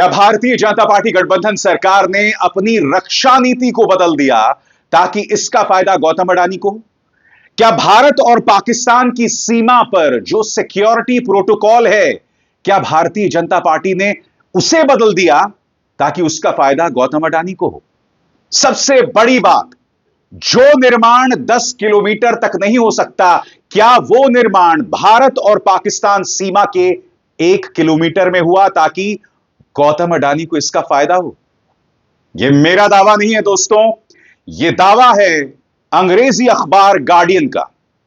क्या भारतीय जनता पार्टी गठबंधन सरकार ने अपनी रक्षा नीति को बदल दिया ताकि इसका फायदा गौतम अडानी को हो? क्या भारत और पाकिस्तान की सीमा पर जो सिक्योरिटी प्रोटोकॉल है, क्या भारतीय जनता पार्टी ने उसे बदल दिया ताकि उसका फायदा गौतम अडानी को हो? सबसे बड़ी बात, जो निर्माण 10 किलोमीटर तक नहीं हो सकता, क्या वो निर्माण भारत और पाकिस्तान सीमा के 1 किलोमीटर में हुआ ताकि गौतम अडानी को इसका फायदा हो? यह मेरा दावा नहीं है दोस्तों, यह दावा है अंग्रेजी अखबार गार्डियन का।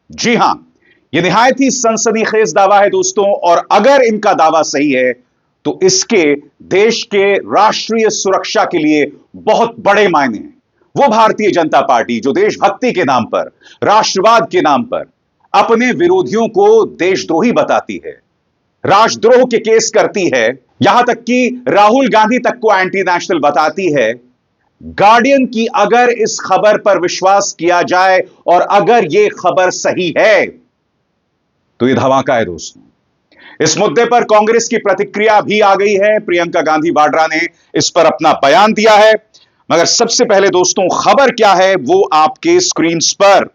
जी हां, यह निहायत ही सनसनीखेज दावा है दोस्तों, और अगर इनका दावा सही है तो इसके देश के राष्ट्रीय सुरक्षा के लिए बहुत बड़े मायने हैं। वो भारतीय जनता पार्टी जो देशभक्ति के नाम पर, राष्ट्रवाद के नाम पर अपने विरोधियों को देशद्रोही बताती है, राष्ट्रद्रोह के केस करती है, यहां तक कि राहुल गांधी तक को एंटी नेशनल बताती है। गार्डियन की अगर इस खबर पर विश्वास किया जाए और अगर यह खबर सही है तो यह धमाका है दोस्तों। इस मुद्दे पर कांग्रेस की प्रतिक्रिया भी आ गई है। प्रियंका गांधी वाड्रा ने इस पर अपना बयान दिया है। मगर सबसे पहले दोस्तों, खबर क्या है वो आपके स्क्रीन पर।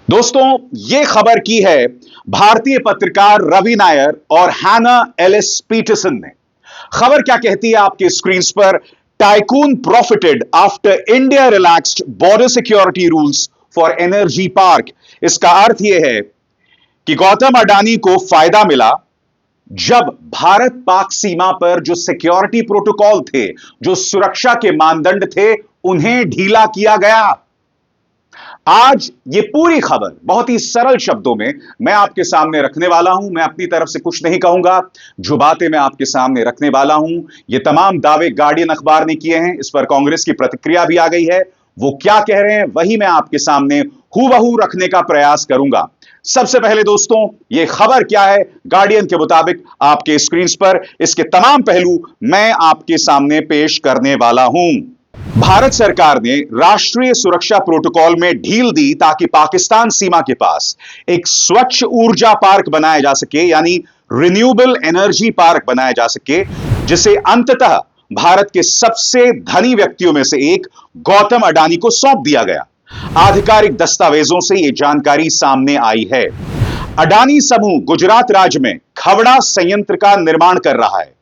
दोस्तों, यह खबर की है भारतीय पत्रकार रवि नायर और हैना एलिस पीटरसन ने। खबर क्या कहती है आपके स्क्रीन पर? Tycoon profited after India relaxed border security rules for energy park. इसका अर्थ यह है कि गौतम अडानी को फायदा मिला जब भारत पाक सीमा पर जो सिक्योरिटी प्रोटोकॉल थे, जो सुरक्षा के मानदंड थे, उन्हें ढीला किया गया। आज ये पूरी खबर बहुत ही सरल शब्दों में मैं आपके सामने रखने वाला हूं। मैं अपनी तरफ से कुछ नहीं कहूंगा। जो बातें मैं आपके सामने रखने वाला हूं, ये तमाम दावे गार्डियन अखबार ने किए हैं। इस पर कांग्रेस की प्रतिक्रिया भी आ गई है। वो क्या कह रहे हैं वही मैं आपके सामने हूबहू रखने का प्रयास करूंगा। सबसे पहले दोस्तों, ये खबर क्या है गार्डियन के मुताबिक आपके स्क्रीन पर, इसके तमाम पहलू मैं आपके सामने पेश करने वाला हूं। भारत सरकार ने राष्ट्रीय सुरक्षा प्रोटोकॉल में ढील दी ताकि पाकिस्तान सीमा के पास एक स्वच्छ ऊर्जा पार्क बनाया जा सके, यानी रिन्यूएबल एनर्जी पार्क बनाया जा सके, जिसे अंततः भारत के सबसे धनी व्यक्तियों में से एक गौतम अडानी को सौंप दिया गया। आधिकारिक दस्तावेजों से यह जानकारी सामने आई है। अडानी समूह गुजरात राज्य में खवड़ा संयंत्र का निर्माण कर रहा है,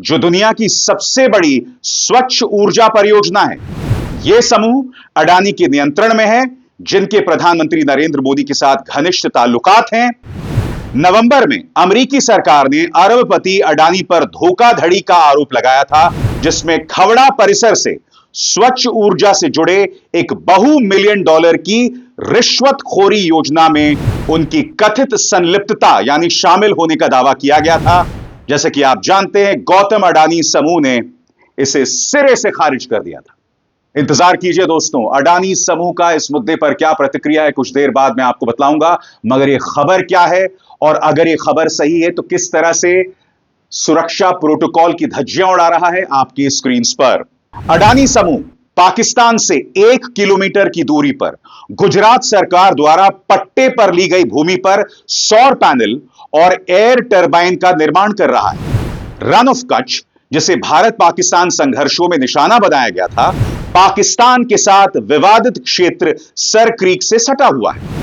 जो दुनिया की सबसे बड़ी स्वच्छ ऊर्जा परियोजना है। यह समूह अडानी के नियंत्रण में है, जिनके प्रधानमंत्री नरेंद्र मोदी के साथ घनिष्ठ ताल्लुकात हैं। नवंबर में अमेरिकी सरकार ने अरबपति अडानी पर धोखाधड़ी का आरोप लगाया था, जिसमें खवड़ा परिसर से स्वच्छ ऊर्जा से जुड़े एक बहु-मिलियन डॉलर की रिश्वतखोरी योजना में उनकी कथित संलिप्तता यानी शामिल होने का दावा किया गया था। जैसे कि आप जानते हैं, गौतम अडानी समूह ने इसे सिरे से खारिज कर दिया था। इंतजार कीजिए दोस्तों, अडानी समूह का इस मुद्दे पर क्या प्रतिक्रिया है, कुछ देर बाद मैं आपको बतलाऊंगा। मगर यह खबर क्या है, और अगर यह खबर सही है तो किस तरह से सुरक्षा प्रोटोकॉल की धज्जियां उड़ा रहा है आपकी स्क्रीन पर। अडानी समूह पाकिस्तान से 1 किलोमीटर की दूरी पर गुजरात सरकार द्वारा पट्टे पर ली गई भूमि पर सौर पैनल और एयर टरबाइन का निर्माण कर रहा है। रन ऑफ कच्छ, जिसे भारत पाकिस्तान संघर्षों में निशाना बनाया गया था, पाकिस्तान के साथ विवादित क्षेत्र सर क्रीक से सटा हुआ है।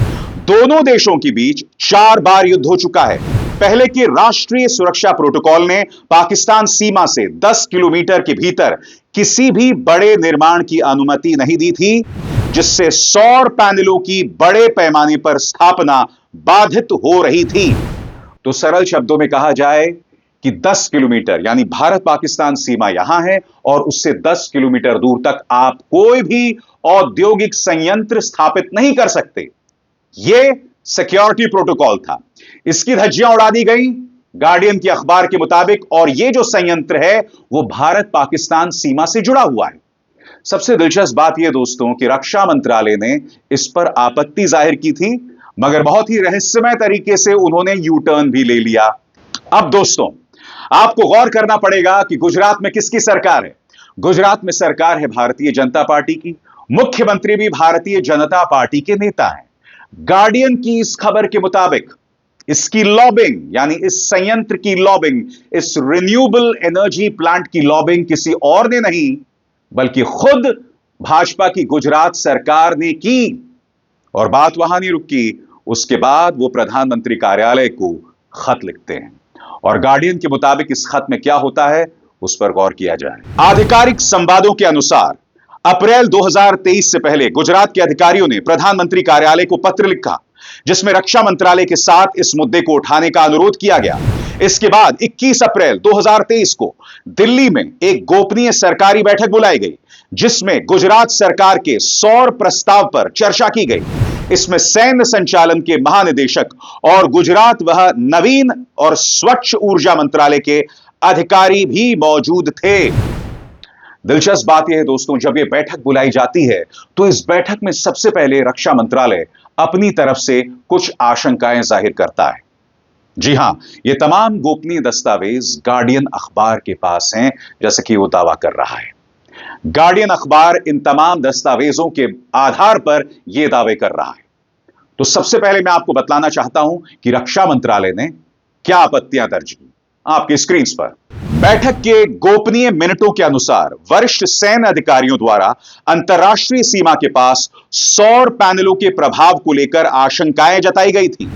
दोनों देशों के बीच 4 बार युद्ध हो चुका है। पहले के राष्ट्रीय सुरक्षा प्रोटोकॉल ने पाकिस्तान सीमा से 10 किलोमीटर के भीतर किसी भी बड़े निर्माण की अनुमति नहीं दी थी, जिससे सौर पैनलों की बड़े पैमाने पर स्थापना बाधित हो रही थी। तो सरल शब्दों में कहा जाए कि 10 किलोमीटर यानी भारत पाकिस्तान सीमा यहां है, और उससे 10 किलोमीटर दूर तक आप कोई भी औद्योगिक संयंत्र स्थापित नहीं कर सकते। यह सिक्योरिटी प्रोटोकॉल था। इसकी धज्जियां उड़ा दी गई गार्डियन की अखबार के मुताबिक, और यह जो संयंत्र है वो भारत पाकिस्तान सीमा से जुड़ा हुआ है। सबसे दिलचस्प बात यह दोस्तों कि रक्षा मंत्रालय ने इस पर आपत्ति जाहिर की थी, मगर बहुत ही रहस्यमय तरीके से उन्होंने यू टर्न भी ले लिया। अब दोस्तों, आपको गौर करना पड़ेगा कि गुजरात में किसकी सरकार है। गुजरात में सरकार है भारतीय जनता पार्टी की। मुख्यमंत्री भी भारतीय जनता पार्टी के नेता हैं। गार्डियन की इस खबर के मुताबिक इसकी लॉबिंग यानी इस संयंत्र की लॉबिंग, इस रिन्यूएबल एनर्जी प्लांट की लॉबिंग किसी और ने नहीं बल्कि खुद भाजपा की गुजरात सरकार ने की। और बात वहां नहीं रुकी, उसके बाद वो प्रधानमंत्री कार्यालय को खत लिखते हैं और गार्डियन के मुताबिक इस खत में क्या होता है उस पर गौर किया जाए। आधिकारिक संवादों के अनुसार अप्रैल 2023 से पहले गुजरात के अधिकारियों ने प्रधानमंत्री कार्यालय को पत्र लिखा जिसमें रक्षा मंत्रालय के साथ इस मुद्दे को उठाने का अनुरोध किया गया। इसके बाद 21 अप्रैल 2023 को दिल्ली में एक गोपनीय सरकारी बैठक बुलाई गई जिसमें गुजरात सरकार के सौर प्रस्ताव पर चर्चा की गई। इसमें सैन्य संचालन के महानिदेशक और गुजरात वह नवीन और स्वच्छ ऊर्जा मंत्रालय के अधिकारी भी मौजूद थे। दिलचस्प बात यह है दोस्तों, जब यह बैठक बुलाई जाती है तो इस बैठक में सबसे पहले रक्षा मंत्रालय अपनी तरफ से कुछ आशंकाएं जाहिर करता है। जी हां, ये तमाम गोपनीय दस्तावेज गार्डियन अखबार के पास हैं, जैसे कि वो दावा कर रहा है। गार्डियन अखबार इन तमाम दस्तावेजों के आधार पर यह दावे कर रहा है। तो सबसे पहले मैं आपको बतलाना चाहता हूं कि रक्षा मंत्रालय ने क्या आपत्तियां दर्ज की। आपकी स्क्रीन पर बैठक के गोपनीय मिनटों के अनुसार वरिष्ठ सैन्य अधिकारियों द्वारा अंतर्राष्ट्रीय सीमा के पास सौर पैनलों के प्रभाव को लेकर आशंकाएं जताई गई थी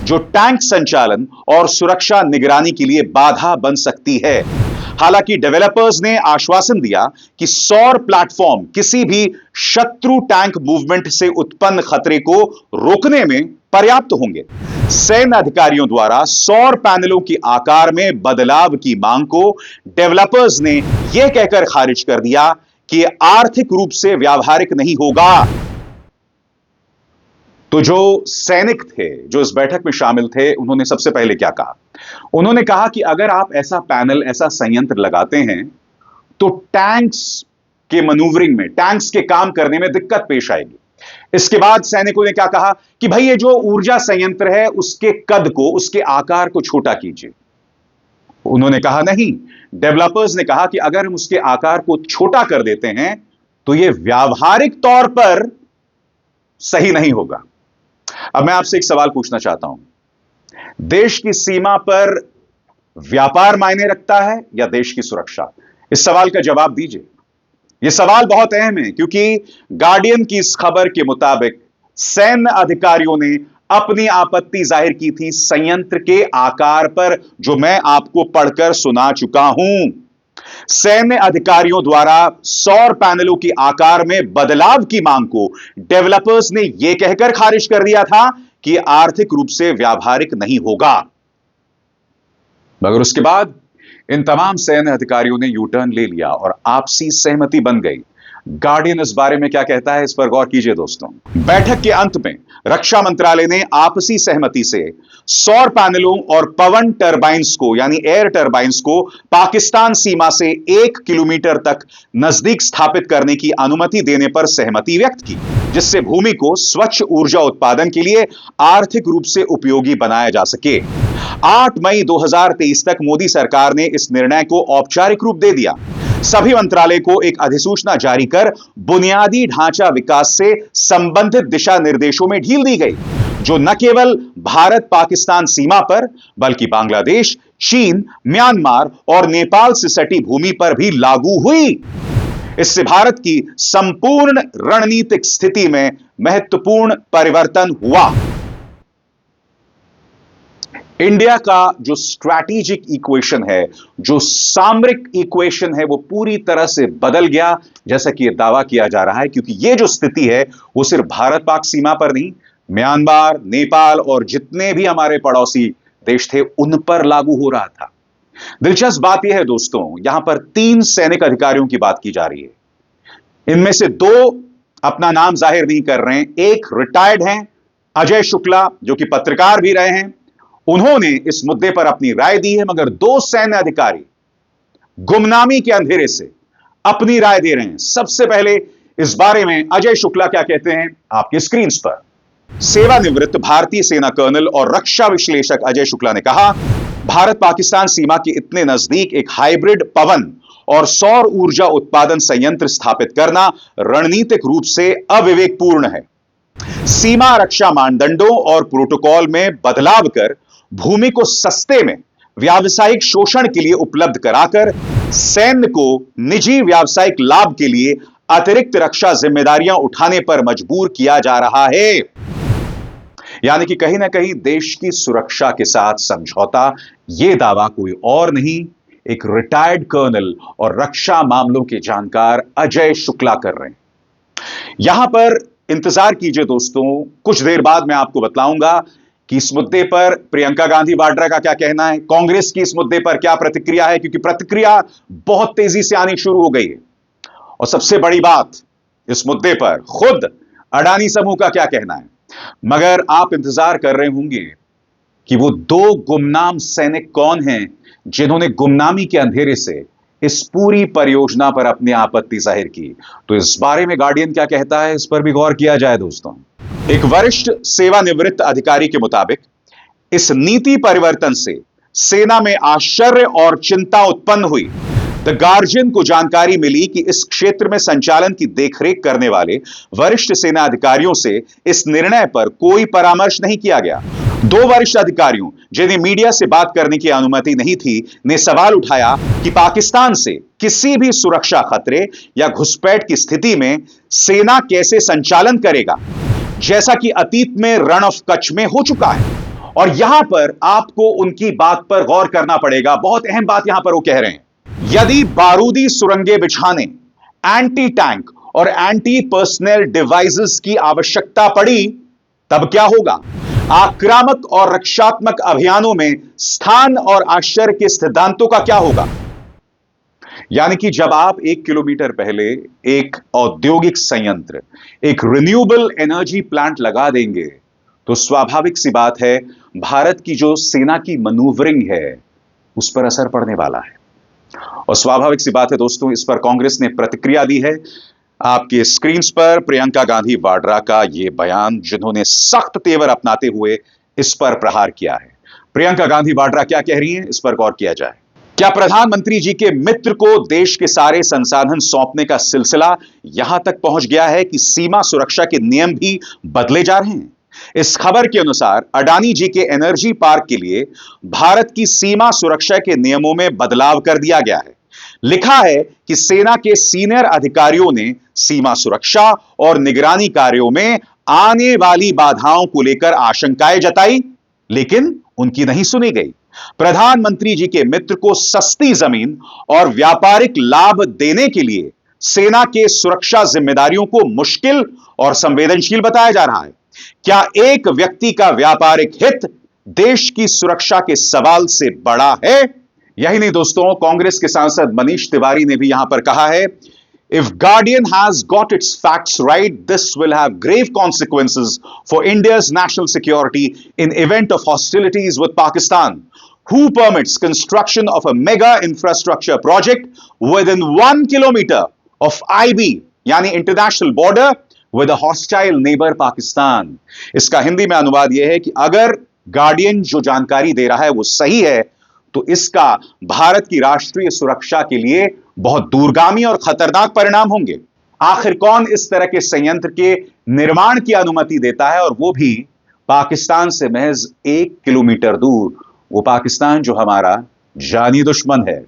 जो टैंक संचालन और सुरक्षा निगरानी के लिए बाधा बन सकती है। हालांकि डेवलपर्स ने आश्वासन दिया कि सौर प्लेटफॉर्म किसी भी शत्रु टैंक मूवमेंट से उत्पन्न खतरे को रोकने में पर्याप्त होंगे। सैन्य अधिकारियों द्वारा सौर पैनलों के आकार में बदलाव की मांग को डेवलपर्स ने यह कहकर खारिज कर दिया कि यह आर्थिक रूप से व्यावहारिक नहीं होगा। तो जो सैनिक थे जो इस बैठक में शामिल थे, उन्होंने सबसे पहले क्या कहा? उन्होंने कहा कि अगर आप ऐसा पैनल, ऐसा संयंत्र लगाते हैं तो टैंक्स के मनूवरिंग में, टैंक्स के काम करने में दिक्कत पेश आएगी। इसके बाद सैनिकों ने क्या कहा कि भाई ये जो ऊर्जा संयंत्र है उसके कद को, उसके आकार को छोटा कीजिए। उन्होंने कहा नहीं, डेवलपर्स ने कहा कि अगर हम उसके आकार को छोटा कर देते हैं तो यह व्यावहारिक तौर पर सही नहीं होगा। अब मैं आपसे एक सवाल पूछना चाहता हूं, देश की सीमा पर व्यापार मायने रखता है या देश की सुरक्षा? इस सवाल का जवाब दीजिए। यह सवाल बहुत अहम है क्योंकि गार्डियन की इस खबर के मुताबिक सैन्य अधिकारियों ने अपनी आपत्ति जाहिर की थी संयंत्र के आकार पर, जो मैं आपको पढ़कर सुना चुका हूं। सैन्य अधिकारियों द्वारा सौर पैनलों के आकार में बदलाव की मांग को डेवलपर्स ने यह कहकर खारिज कर दिया था कि आर्थिक रूप से व्यावहारिक नहीं होगा। मगर उसके बाद इन तमाम सैन्य अधिकारियों ने यू टर्न ले लिया और आपसी सहमति बन गई। गार्डियन इस बारे में क्या कहता है, इस पर गौर कीजिए दोस्तों। बैठक के अंत में रक्षा मंत्रालय ने आपसी सहमति से सौर पैनलों और पवन टरबाइंस को, यानी एयर टरबाइंस को पाकिस्तान सीमा से 1 किलोमीटर तक नजदीक स्थापित करने की अनुमति देने पर सहमति व्यक्त की, जिससे भूमि को स्वच्छ ऊर्जा उत्पादन के लिए आर्थिक रूप से उपयोगी बनाया जा सके। 8 मई 2023 तक मोदी सरकार ने इस निर्णय को औपचारिक रूप दे दिया। सभी मंत्रालय को एक अधिसूचना जारी कर बुनियादी ढांचा विकास से संबंधित दिशा निर्देशों में ढील दी गई, जो न केवल भारत पाकिस्तान सीमा पर बल्कि बांग्लादेश, चीन, म्यांमार और नेपाल से सटी भूमि पर भी लागू हुई। इससे भारत की संपूर्ण रणनीतिक स्थिति में महत्वपूर्ण परिवर्तन हुआ। इंडिया का जो स्ट्रैटेजिक इक्वेशन है, जो सामरिक इक्वेशन है, वो पूरी तरह से बदल गया, जैसा कि यह दावा किया जा रहा है, क्योंकि यह जो स्थिति है वो सिर्फ भारत पाक सीमा पर नहीं, म्यांमार, नेपाल और जितने भी हमारे पड़ोसी देश थे उन पर लागू हो रहा था। दिलचस्प बात यह है दोस्तों, यहां पर 3 सैनिक अधिकारियों की बात की जा रही है। इनमें से 2 अपना नाम जाहिर नहीं कर रहे हैं। एक रिटायर्ड हैं, अजय शुक्ला, जो कि पत्रकार भी रहे हैं, उन्होंने इस मुद्दे पर अपनी राय दी है। मगर 2 सैन्य अधिकारी गुमनामी के अंधेरे से अपनी राय दे रहे हैं। सबसे पहले इस बारे में अजय शुक्ला क्या कहते हैं, आपकी स्क्रीन पर। सेवानिवृत्त भारतीय सेना कर्नल और रक्षा विश्लेषक अजय शुक्ला ने कहा, भारत पाकिस्तान सीमा के इतने नजदीक एक हाइब्रिड पवन और सौर ऊर्जा उत्पादन संयंत्र स्थापित करना रणनीतिक रूप से अविवेकपूर्ण है। सीमा रक्षा मानदंडों और प्रोटोकॉल में बदलाव कर भूमि को सस्ते में व्यावसायिक शोषण के लिए उपलब्ध कराकर सैन्य को निजी व्यावसायिक लाभ के लिए अतिरिक्त रक्षा जिम्मेदारियां उठाने पर मजबूर किया जा रहा है। यानी कि कहीं ना कहीं देश की सुरक्षा के साथ समझौता, यह दावा कोई और नहीं, एक रिटायर्ड कर्नल और रक्षा मामलों के जानकार अजय शुक्ला कर रहे हैं। यहां पर इंतजार कीजिए दोस्तों, कुछ देर बाद मैं आपको बतलाऊंगा कि इस मुद्दे पर प्रियंका गांधी वाड्रा का क्या कहना है, कांग्रेस की इस मुद्दे पर क्या प्रतिक्रिया है, क्योंकि प्रतिक्रिया बहुत तेजी से आनी शुरू हो गई है। और सबसे बड़ी बात, इस मुद्दे पर खुद अडानी समूह का क्या कहना है। मगर आप इंतजार कर रहे होंगे कि वो दो गुमनाम सैनिक कौन हैं जिन्होंने गुमनामी के अंधेरे से इस पूरी परियोजना पर अपनी आपत्ति जाहिर की। तो इस बारे में गार्डियन क्या कहता है, इस पर भी गौर किया जाए दोस्तों। एक वरिष्ठ सेवानिवृत्त अधिकारी के मुताबिक इस नीति परिवर्तन से सेना में आश्चर्य और चिंता उत्पन्न हुई। द गार्जियन को जानकारी मिली कि इस क्षेत्र में संचालन की देखरेख करने वाले वरिष्ठ सेना अधिकारियों से इस निर्णय पर कोई परामर्श नहीं किया गया। दो वरिष्ठ अधिकारियों जिन्हें मीडिया से बात करने की अनुमति नहीं थी, ने सवाल उठाया कि पाकिस्तान से किसी भी सुरक्षा खतरे या घुसपैठ की स्थिति में सेना कैसे संचालन करेगा, जैसा कि अतीत में रण ऑफ कच्छ में हो चुका है। और यहां पर आपको उनकी बात पर गौर करना पड़ेगा। बहुत अहम बात यहां पर वो कह रहे हैं, यदि बारूदी सुरंगें बिछाने, एंटी टैंक और एंटी पर्सनल डिवाइसेस की आवश्यकता पड़ी, तब क्या होगा? आक्रामक और रक्षात्मक अभियानों में स्थान और आश्चर्य के सिद्धांतों का क्या होगा? यानी कि जब आप 1 किलोमीटर पहले एक औद्योगिक संयंत्र, एक रिन्यूएबल एनर्जी प्लांट लगा देंगे, तो स्वाभाविक सी बात है भारत की जो सेना की मनूवरिंग है उस पर असर पड़ने वाला है। और स्वाभाविक सी बात है दोस्तों, इस पर कांग्रेस ने प्रतिक्रिया दी है। आपके स्क्रीन पर प्रियंका गांधी वाड्रा का यह बयान, जिन्होंने सख्त तेवर अपनाते हुए इस पर प्रहार किया है। प्रियंका गांधी वाड्रा क्या कह रही हैं, इस पर गौर किया जाए। क्या प्रधानमंत्री जी के मित्र को देश के सारे संसाधन सौंपने का सिलसिला यहां तक पहुंच गया है कि सीमा सुरक्षा के नियम भी बदले जा रहे हैं? इस खबर के अनुसार अडानी जी के एनर्जी पार्क के लिए भारत की सीमा सुरक्षा के नियमों में बदलाव कर दिया गया है। लिखा है कि सेना के सीनियर अधिकारियों ने सीमा सुरक्षा और निगरानी कार्यों में आने वाली बाधाओं को लेकर आशंकाएं जताई, लेकिन उनकी नहीं सुनी गई। प्रधानमंत्री जी के मित्र को सस्ती जमीन और व्यापारिक लाभ देने के लिए सेना के सुरक्षा जिम्मेदारियों को मुश्किल और संवेदनशील बताया जा रहा है। क्या एक व्यक्ति का व्यापारिक हित देश की सुरक्षा के सवाल से बड़ा है? यही नहीं दोस्तों, कांग्रेस के सांसद मनीष तिवारी ने भी यहां पर कहा है, if Guardian has got its facts right, this will have grave consequences for India's national security in event of hostilities with Pakistan, who permits construction of a mega infrastructure project within 1 kilometre of IB, यानी international border, with a hostile neighbour Pakistan. इसका हिंदी में अनुवाद यह है कि अगर guardian जो जानकारी दे रहा है वो सही है, तो इसका भारत की राष्ट्रीय सुरक्षा के लिए बहुत दूरगामी और खतरनाक परिणाम होंगे। आखिर कौन इस तरह के संयंत्र के निर्माण की अनुमति देता है, और वो भी पाकिस्तान से महज 1 किलोमीटर दूर, वो पाकिस्तान जो हमारा जानी दुश्मन है।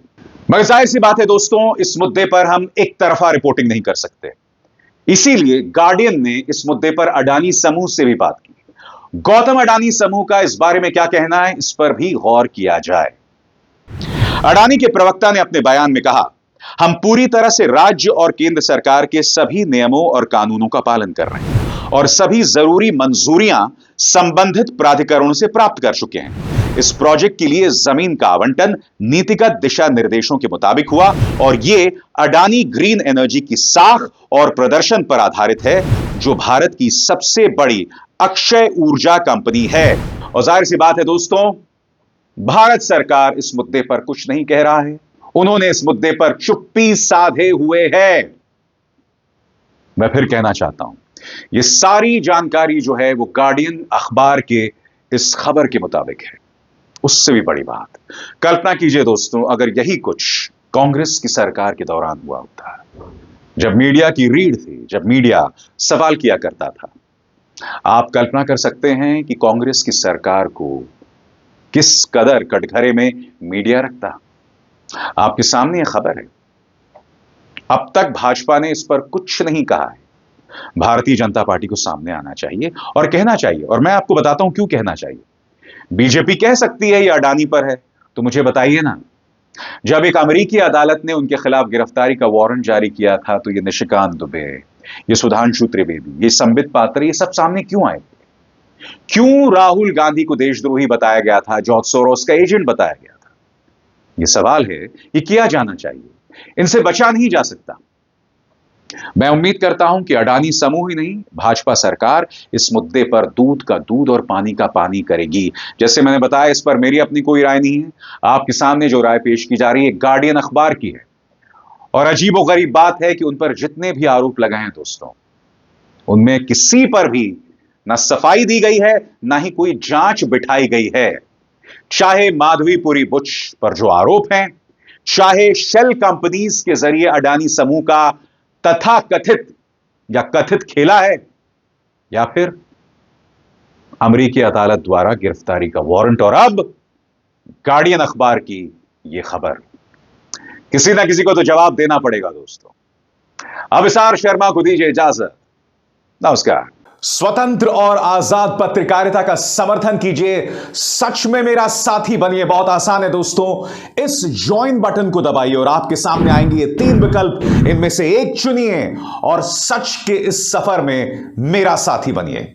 मगर जाहिर सी बात है दोस्तों, इस मुद्दे पर हम एक तरफा रिपोर्टिंग नहीं कर सकते। इसीलिए गार्डियन ने इस मुद्दे पर अडानी समूह से भी बात की। गौतम अडानी समूह का इस बारे में क्या कहना है, इस पर भी गौर किया जाए। अडानी के प्रवक्ता ने अपने बयान में कहा, हम पूरी तरह से राज्य और केंद्र सरकार के सभी नियमों और कानूनों का पालन कर रहे हैं और सभी जरूरी मंजूरियां संबंधित प्राधिकरणों से प्राप्त कर चुके हैं। इस प्रोजेक्ट के लिए जमीन का आवंटन नीतिगत दिशा निर्देशों के मुताबिक हुआ और यह अडानी ग्रीन एनर्जी की साख और प्रदर्शन पर आधारित है, जो भारत की सबसे बड़ी अक्षय ऊर्जा कंपनी है। और जाहिर सी बात है दोस्तों, भारत सरकार इस मुद्दे पर कुछ नहीं कह रहा है। उन्होंने इस मुद्दे पर चुप्पी साधे हुए है। मैं फिर कहना चाहता हूं, यह सारी जानकारी जो है वो गार्डियन अखबार के इस खबर के मुताबिक है। उससे भी बड़ी बात, कल्पना कीजिए दोस्तों, अगर यही कुछ कांग्रेस की सरकार के दौरान हुआ होता, जब मीडिया की रीढ़ थी, जब मीडिया सवाल किया करता था। आप कल्पना कर सकते हैं कि कांग्रेस की सरकार को किस कदर कटघरे में मीडिया रखता। आपके सामने यह खबर है। अब तक भाजपा ने इस पर कुछ नहीं कहा है। भारतीय जनता पार्टी को सामने आना चाहिए और कहना चाहिए, और मैं आपको बताता हूं क्यों कहना चाहिए। बीजेपी कह सकती है यह अडानी पर है, तो मुझे बताइए ना, जब एक अमेरिकी अदालत ने उनके खिलाफ गिरफ्तारी का वारंट जारी किया था, तो ये निशिकांत दुबे, ये सुधांशु त्रिवेदी, ये संबित पात्र, ये सब सामने क्यों आए? क्यों राहुल गांधी को देशद्रोही बताया गया था, जॉर्ज सोरोस का एजेंट बताया गया था? यह सवाल है, ये किया जाना चाहिए, इनसे बचा नहीं जा सकता। मैं उम्मीद करता हूं कि अडानी समूह ही नहीं, भाजपा सरकार इस मुद्दे पर दूध का दूध और पानी का पानी करेगी। जैसे मैंने बताया, इस पर मेरी अपनी कोई राय नहीं है। आपके सामने जो राय पेश की जा रही है गार्डियन अखबार की है, और अजीबोगरीब बात है कि उन पर जितने भी आरोप लगाए हैं दोस्तों, उनमें किसी पर भी ना सफाई दी गई है, ना ही कोई जांच बिठाई गई है। चाहे माधवीपुरी बुच पर जो आरोप हैं, चाहे शेल कंपनीज के जरिए अडानी समूह का तथा कथित या कथित खेला है, या फिर अमेरिकी अदालत द्वारा गिरफ्तारी का वारंट, और अब गार्डियन अखबार की यह खबर। किसी ना किसी को तो जवाब देना पड़ेगा दोस्तों। अभिसार शर्मा को दीजिए इजाजत। नमस्कार। स्वतंत्र और आजाद पत्रकारिता का समर्थन कीजिए, सच में मेरा साथी बनिए। बहुत आसान है दोस्तों, इस ज्वाइन बटन को दबाइए और आपके सामने आएंगे ये 3 विकल्प, इनमें से एक चुनिए और सच के इस सफर में मेरा साथी बनिए।